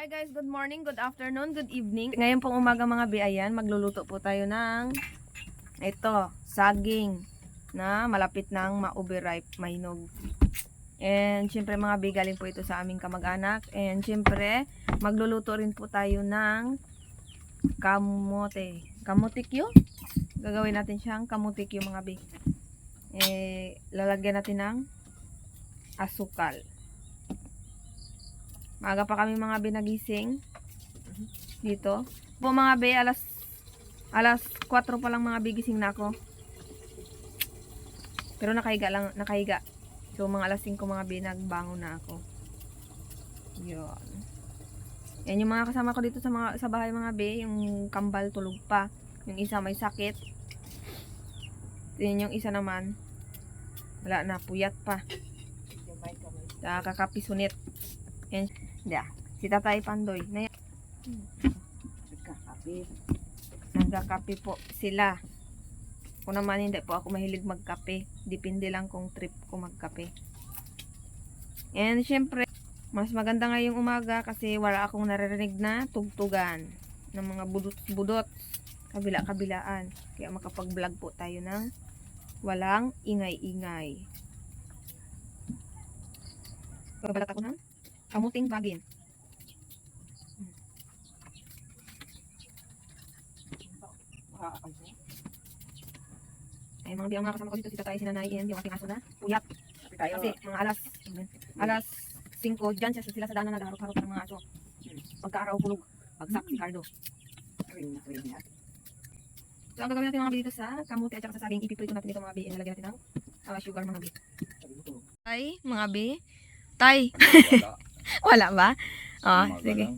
Hi guys, good morning, good afternoon, good evening. Ngayon pong umaga mga biayan, magluluto po tayo ng ito, saging na malapit nang ma-overripe, mahinog. And syempre mga bi, galing po ito sa aming kamag-anak. And syempre, magluluto rin po tayo ng kamote. Kamotikyo? Gagawin natin siyang kamotikyo mga bi. Lalagyan natin ng asukal. Maaga pa kami mga binagising dito. Po mga be, alas 4 pa lang mga bigising na ako. Pero nakahiga. So mga alas 5 mga be, nagbangon na ako. Yun. Yan yung mga kasama ko dito sa bahay mga be, yung kambal tulog pa. Yung isa may sakit. Yan yung isa naman, wala na, puyat pa. Kakapisunit. Yan. Si Tatay Pandoy. Nagkakape po sila. Kung naman hindi po ako mahilig magkape. Depende lang kung trip ko magkape. And syempre, mas maganda ngayong umaga kasi wala akong naririnig na tugtugan ng mga budot-budot. Kabila-kabilaan. Kaya makapag-vlog po tayo ng walang ingay-ingay. Babalat ako ng kamuting bagin. Ay mga biyang mga kasama ko dito, si Tatay, si Nanay, and yung ating aso na puyat. Kasi mga alas 5 dyan sila sa daanan nag-harot-harot ng mga aso. Pagka-araw pulog, bagsak si Cardo. So ang gagawin natin mga bi dito sa kamuti at saka sa saging, ipiprito natin dito mga bi, and nalagyan natin ng sugar mga bi. Ay mga bi, Tay. Wala ba? Oh, sige.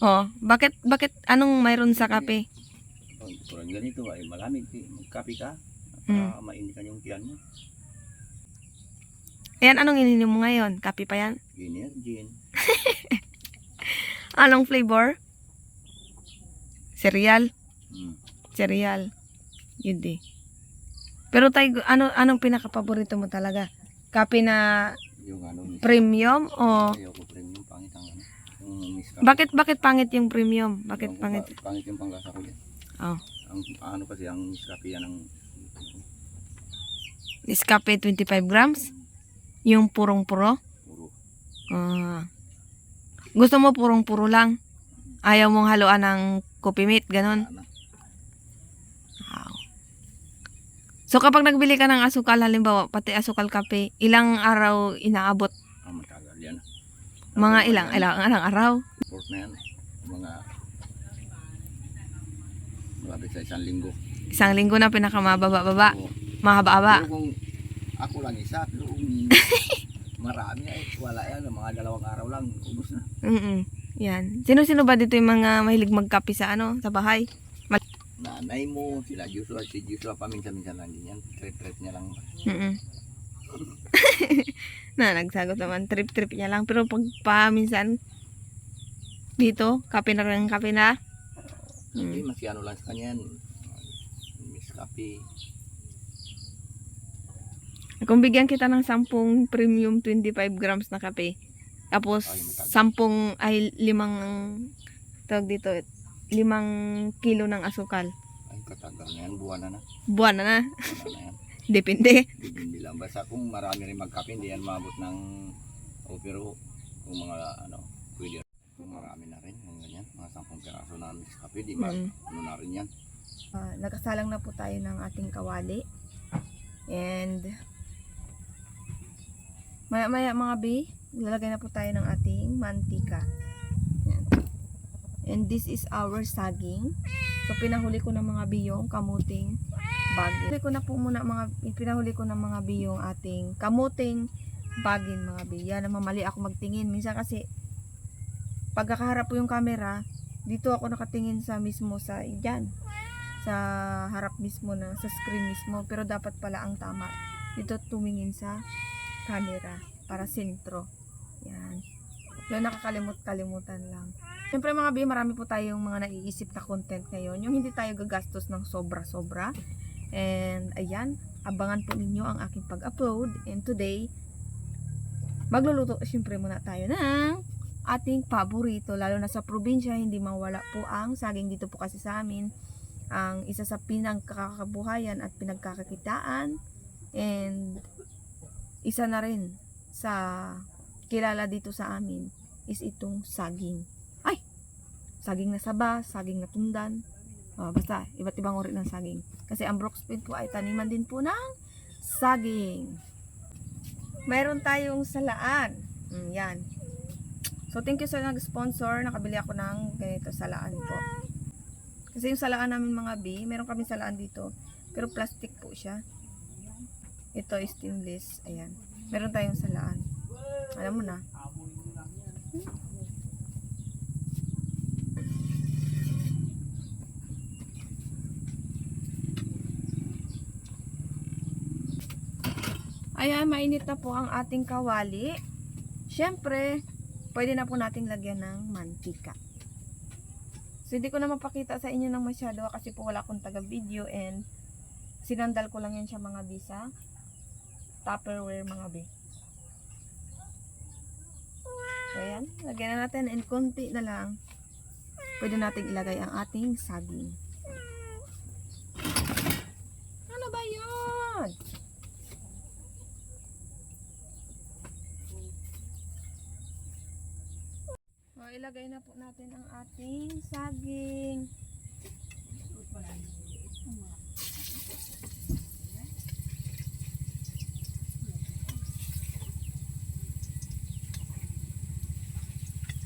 Oh, bakit anong mayroon sa kape? Kurang ganito ay malamig, magkape ka, mainitan yung tiyan mo. Ayan, anong ininom mo ngayon? Kape pa yan? Gin. Anong flavor? Cereal? Cereal. Yun di. Pero tayo, anong pinaka-paborito mo talaga? Kape na Yung premium o ayoko premium, pangit ang yung Nescafe. bakit pangit yung premium? Bakit pangit? Pangit yung panglasa ko yan. Oh. Ang kasi ang Nescafe yan ang Nescafe 25 grams? Yung purong-puro? puro. Gusto mo purong-puro lang? Ayaw mong haluan ng coffee mate, ganun? Wow. So kapag nagbili ka ng asukal, halimbawa pati asukal kape, ilang araw inaabot? Matagal yan. Mga ilang araw? Port na yan. Malapit sa isang linggo. Isang linggo na pinakamababa-baba. Oo. Mahaba-haba. Pero kung ako lang isa, pero kung marami ay wala yan. Mga 2 araw lang, ubos na. Yan. Sino-sino ba dito yung mga mahilig magkape sa sa bahay? Nanay mo, sila Joshua, si Joshua paminsan-minsan lang din yan. Trip-trip niya lang. Nagsagot naman, trip-trip niya lang. Pero pag paminsan, dito, kape na rin kape na. Hindi, ano lang sa kanya yan. Nescafe. Kung bigyan kita ng 10 premium 25 grams na kape, tapos 5 kilo ng asukal. Ay, katagal na yan. Buwan na. Buwan na na. Buwan na yan. Depende. Hindi lang. Basta kung marami rin magkape, hindi yan maabot ng pero kung mga pwede. Kung marami na rin, yung ganyan, mga 10 piraso na Nescafe, di ba? Na rin yan. Nakasalang na po tayo ng ating kawali. And maya mga bi, lalagay na po tayo ng ating mantika. Yan. And this is our saging. So pinahuli ko ng mga biyong kamuting bagin. Pinahuli ko ng mga biyong ating kamuting bagin mga bi. Yan, namamali ako magtingin. Minsan kasi pagkakaharap po yung camera, dito ako nakatingin sa harap mismo na sa screen mismo, pero dapat pala ang tama dito tumingin sa camera para sentro. Yan. Yung nakakalimutan lang. Siyempre mga bi, marami po tayong mga naiisip na content ngayon. Yung hindi tayo gagastos ng sobra-sobra. And ayan, abangan po ninyo ang aking pag-upload. And today, magluluto siyempre muna tayo ng ating paborito, lalo na sa probinsya, hindi mawala po ang saging dito po kasi sa amin. Ang isa sa pinagkakabuhayan at pinagkakakitaan, and isa na rin sa kilala dito sa amin is itong saging. Ay! Saging na saba, saging na tundan. Basta, iba't ibang uri ng saging. Kasi ang Brooksfield po ay taniman din po ng saging. Mayroon tayong salaan. Yan. So, thank you sa nag-sponsor. Nakabili ako ng ganito salaan po. Kasi yung salaan namin mga B, meron kami salaan dito. Pero plastic po siya. Ito is stainless. Ayan. Meron tayong salaan. Alam mo na. Ayan, mainit na po ang ating kawali. Siyempre, pwede na po nating lagyan ng mantika. So, hindi ko na mapakita sa inyo ng masyado kasi po wala akong taga-video and sinandal ko lang yan siya mga bisa. Tupperware mga be. So, ayan. Lagyan na natin and konti na lang. Pwede nating ilagay ang ating saging. Ano ba yun? O, ilagay na po natin ang ating saging.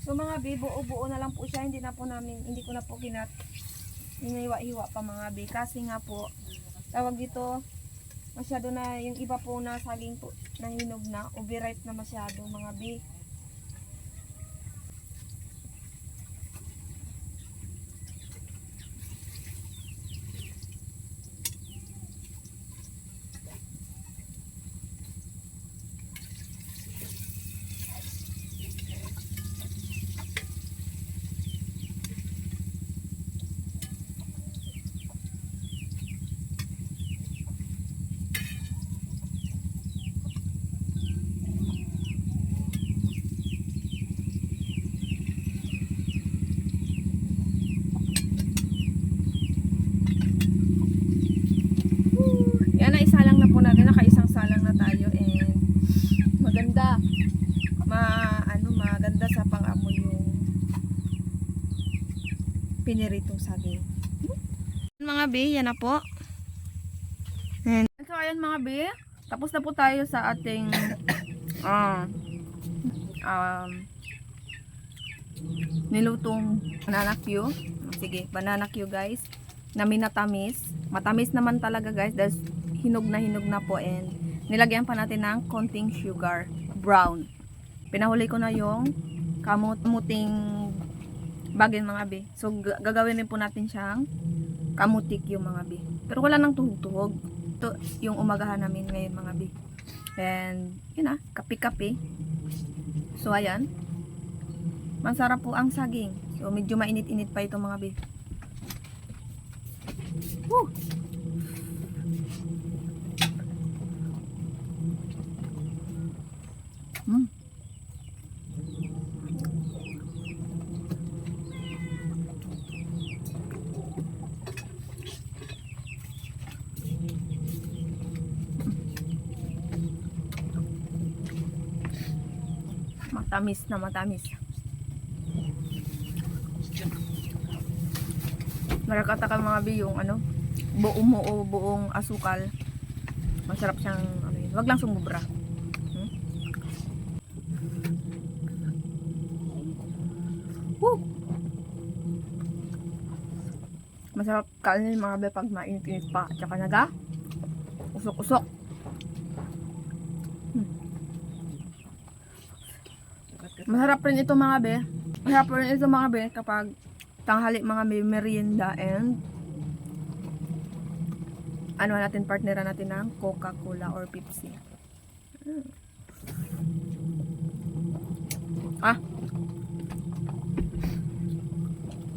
So mga be, buo-buo na lang po siya, hindi ko na po hiniwa-hiwa pa mga be, kasi nga po, tawag dito, masyado na, yung iba po na saging po, nahinog na, overripe na masyado mga be. Isalang na po natin, nakaisang salang na tayo and maganda maganda sa pang-amoy yung piniritong saging. Mga be, yan na po. And so ayan mga be, tapos na po tayo sa ating nilutong banana Q. Sige, banana Q guys, na minatamis. Matamis naman talaga guys, dahil hinog na po, and nilagyan pa natin ng konting sugar brown. Pinahuli ko na yung kamuting bagin mga be. So gagawin din po natin siyang kamutik yung mga be. Pero wala nang tuhog-tuhog. Ito yung umagahan namin ngayon mga be. And yun na, kape-kape. So ayan. Masarap po ang saging. So medyo mainit-init pa ito mga be. Woo! Matamis na matamis. Nakakataka mga bi yung buong asukal. Masarap siyang wag lang sumubra. Woo! Masarap kainin mga be pag mainit-init pa at saka naga usok-usok. Masarap rin ito mga be. Masarap rin ito mga be kapag tanghali mga be, merienda, and natin, partneran natin ng Coca-Cola or Pepsi.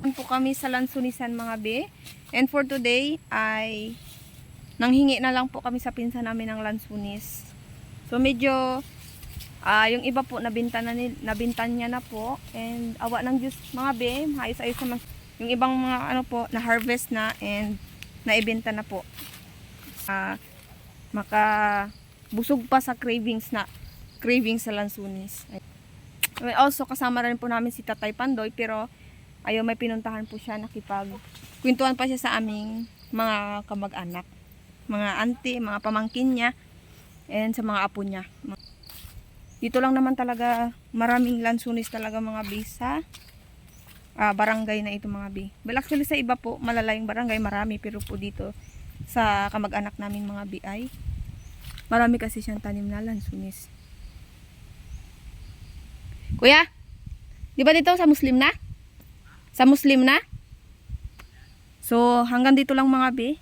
Po kami sa Lansunisan mga be. And for today ay nanghingi na lang po kami sa pinsan namin ng lansunis. So medyo Yung iba po nabintan niya na po, and awa ng Diyos mga be, maayos-ayos naman. Yung ibang mga ano po na harvest na and naibenta na po. Makabusog pa sa cravings sa lansunis. Also kasama rin po namin si Tatay Pandoy, pero ayaw, may pinuntahan po siya, kwentuhan pa siya sa aming mga kamag-anak, mga auntie, mga pamangkin niya, and sa mga apo niya. Dito lang naman talaga, maraming lansunis talaga mga be sa barangay na ito mga be. Well, actually sa iba po, malalayong barangay, marami, pero po dito sa kamag-anak namin mga be ay marami kasi siyang tanim na lansunis. Kuya, di ba dito sa Muslim na? Sa Muslim na? So, hanggang dito lang mga be.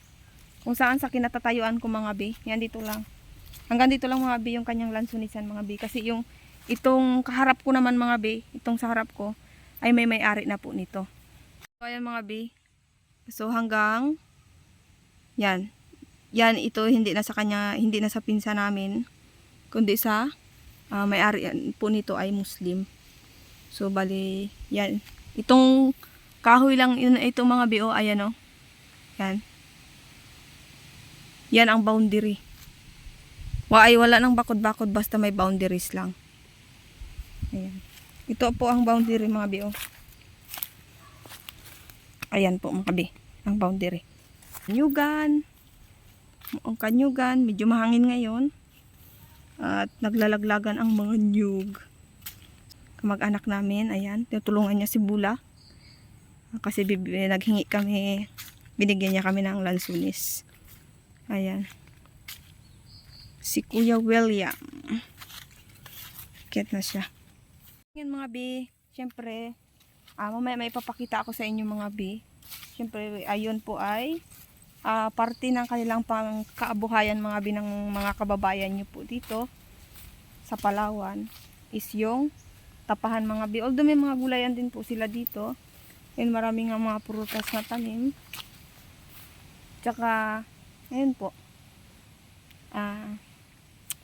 Kung saan sa kinatatayuan ko mga be. Yan dito lang. Hanggang dito lang mga be yung kanyang lansunisan mga be. Kasi itong kaharap ko naman mga be, itong sa harap ko, ay may-ari na po nito. So, ayan mga be. So, hanggang yan. Yan, ito hindi na sa kanya, hindi na sa pinsa namin. Kundi sa may-ari po nito ay Muslim. So, bali, yan. Itong kahoy lang, itong mga BO, ayan o. Yan. Yan ang boundary. Wala nang bakod-bakod, basta may boundaries lang. Ayan. Ito po ang boundary mga BO. Ayan po mga B, ang boundary. Kanyugan. Ang kanyugan, medyo mahangin ngayon. At naglalaglagan ang mga nyug. Kamag-anak namin, ayan, tinutulungan niya si Bula. Kasi naghingi kami, binigyan niya kami ng lansunis. Ayan. Si Kuya William. Kit na siya. Yan mga B, syempre, mamaya may papakita ako sa inyo mga B. Syempre, ayun po ay parte ng kanilang pangkaabuhayan mga B ng mga kababayan niyo po dito sa Palawan is yung tapahan mga B. Although may mga gulayan din po sila dito. And maraming nga mga prutas na tanim. Tsaka, ayun po.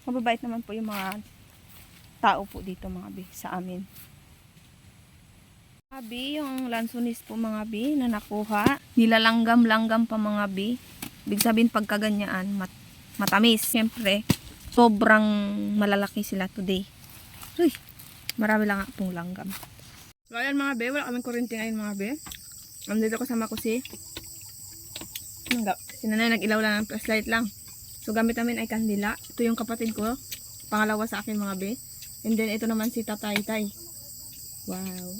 Mababait naman po yung mga tao po dito mga B sa amin. Mga B, yung lansunis po mga B na nakuha. Nilalanggam-langgam pa mga B. Ibig sabihin pagkaganyaan, matamis. Siyempre, sobrang malalaki sila today. Uy! Marami lang pong langgam. So ayan mga be, wala kaming kuryente ngayon mga be. Nandito kasama ko si nanay, nag-ilaw lang ng flashlight lang. So gamit namin ay kandila. Ito yung kapatid ko, pangalawa sa akin mga be. And then ito naman si Tatay Tay. Wow.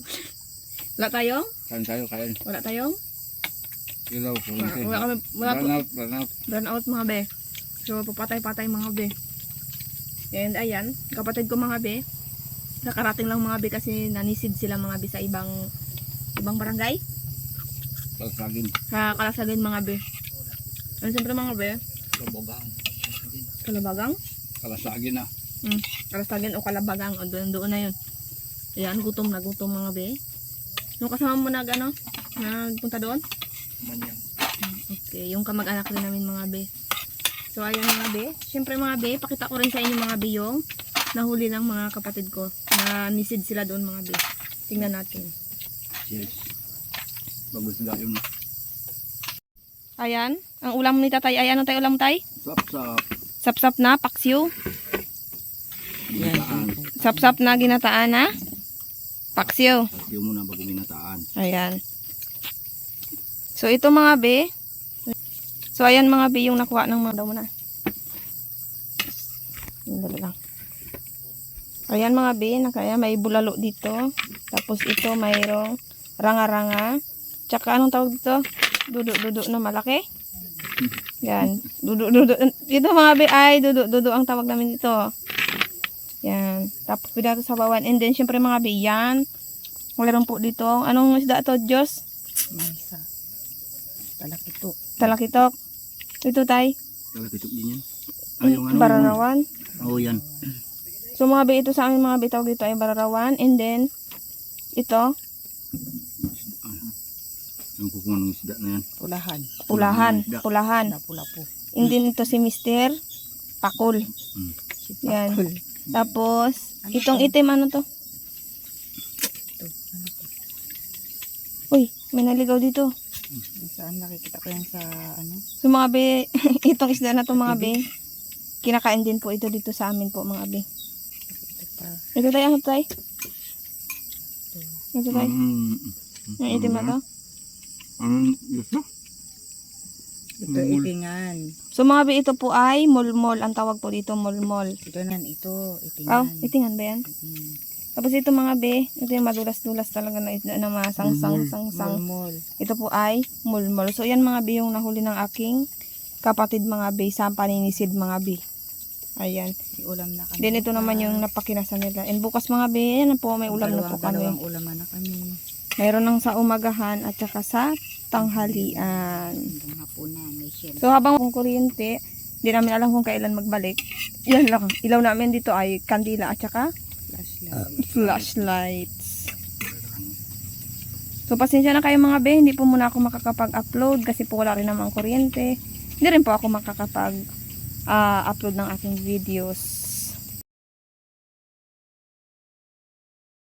Wala tayong? Kain tayo, kain. Wala tayong? Ilaw, kuryente. Burn out mga be. So papatay-patay mga be. And ayan, kapatid ko mga be. Nakarating lang mga be kasi nanisid sila mga be sa ibang barangay. Kalasagin. Kalasagin mga be. Ano siyempre mga be? Kalabagang? Kalasagin na. Kalasagin o kalabagang. O doon na yun. Ayan, gutom mga be. Yung kasama mo nagpunta doon? Manyang. Okay, yung kamag-anak rin namin mga be. So ayan mga be. Siyempre mga be, pakita ko rin sa inyo mga be yung nahuli ng mga kapatid ko na nisid sila doon mga be. Tingnan natin. Yes. Bagus na yun. Ayan, ang ulam ni Tatay. Ay, ano tayo ulam tay? Sap-sap. Sap-sap na paksiw. Ginataan. Sap-sap na ginataan na paksiw. Paksiw muna bago ginataan. Ayan. So ito mga be. So ayan mga be yung nakuha ng mga daw mo na. Dali lang. Ayan mga be, kaya may bulalo dito. Tapos ito mayroong ranga-ranga. Tsaka anong tawag dito? Dudu-dudu na malaki. Yan. Dudu-dudu. Dito mga be ay dudu-dudu ang tawag namin dito. Yan. Tapos pinato sa bawan. And then syempre mga be, yan. Mayroon po dito. Anong isda to, Diyos? Mansa. Talakitok. Talakitok. Ito tay. Talakitok din yan. Ay, yung Bararawan. Oh, yan. So mga be, ito sa amin mga be, tawag dito ay bararawan. And then, ito, Yung kukuha ng isda na yan. pulahan. Na pula po. And then ito si Mr. Pakul. Si Yan. Pakul. Tapos, Itong itim ano to? Ito, ano to? Uy, may naligaw dito. Saan nakikita ko yan sa ano? So mga be, itong isda na to mga be. Kinakain din po ito dito sa amin po mga be. Ito pa. Ito tayo, ano tayo? Ito. Ito tayo. Yung itim na to. Ito itingan. So mga be, ito po ay mulmol. Ang tawag po dito, mulmol. Ito nan, ito Oh, itingan. itingan ba yan? Tapos ito mga be, ito yung madulas-dulas talaga na isda na masang-sang-sang-sang. Mulmol. Ito po ay mulmol. So yan mga be, yung nahuli ng aking kapatid mga be, sa paninisid mga be. Ayan. May ulam na kami. Then ito naman yung napakinasan nila. And bukas mga be, yan po, may ulam na po Dalawang kami. ulam na kami. Mayroon ng sa umagahan at saka sa tanghalian. Hanggang hapunan, may shell. So habang kung kuryente, hindi namin alam kung kailan magbalik. Yan lang. Ilaw namin dito ay kandila at saka Flashlight. flashlights. So pasensya na kayo mga be, hindi po muna ako makakapag-upload kasi po wala rin naman kuryente. Hindi rin po ako makakapag-upload ng aking videos.